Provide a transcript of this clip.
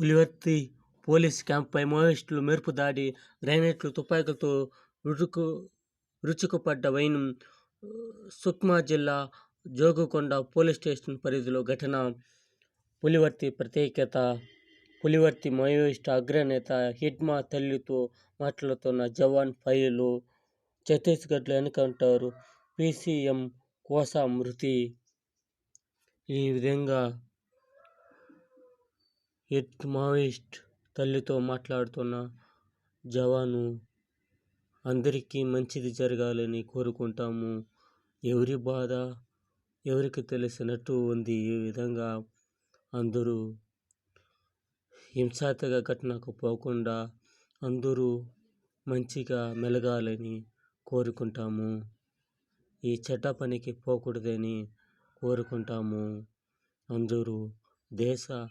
Pulivarthi police క్యాంపుపై మావోయిస్టుల మెరుపు దాడి, గ్రెనేడ్లు, తుపాకులతో విరుచుకుపడ్డ వైనం. సుక్మా జిల్లా జోగుకొండ పోలీస్ స్టేషన్ పరిధిలో ఘటన. పులివర్తి ప్రత్యేకత. పులివర్తి మావోయిస్టు అగ్రనేత హిడ్మా తల్లితో మాట్లాడుతున్న జవాన్ ఫైలు. ఛత్తీస్గఢ్లో ఎన్కౌంటర్, పీసీఎం కోసా మృతి. ఈ విధంగా మావోయిస్ట్ తల్లితో మాట్లాడుతున్న జవాను. అందరికీ మంచిది జరగాలని కోరుకుంటాము. ఎవరి బాధ ఎవరికి తెలిసినట్టు ఉంది. ఈ విధంగా అందరూ హింసాత్మక ఘటనకు పోకుండా అందరూ మంచిగా మెలగాలని కోరుకుంటాము. ఈ చెడ్డ పనికి పోకూడదని కోరుకుంటాము. అందరూ దేశ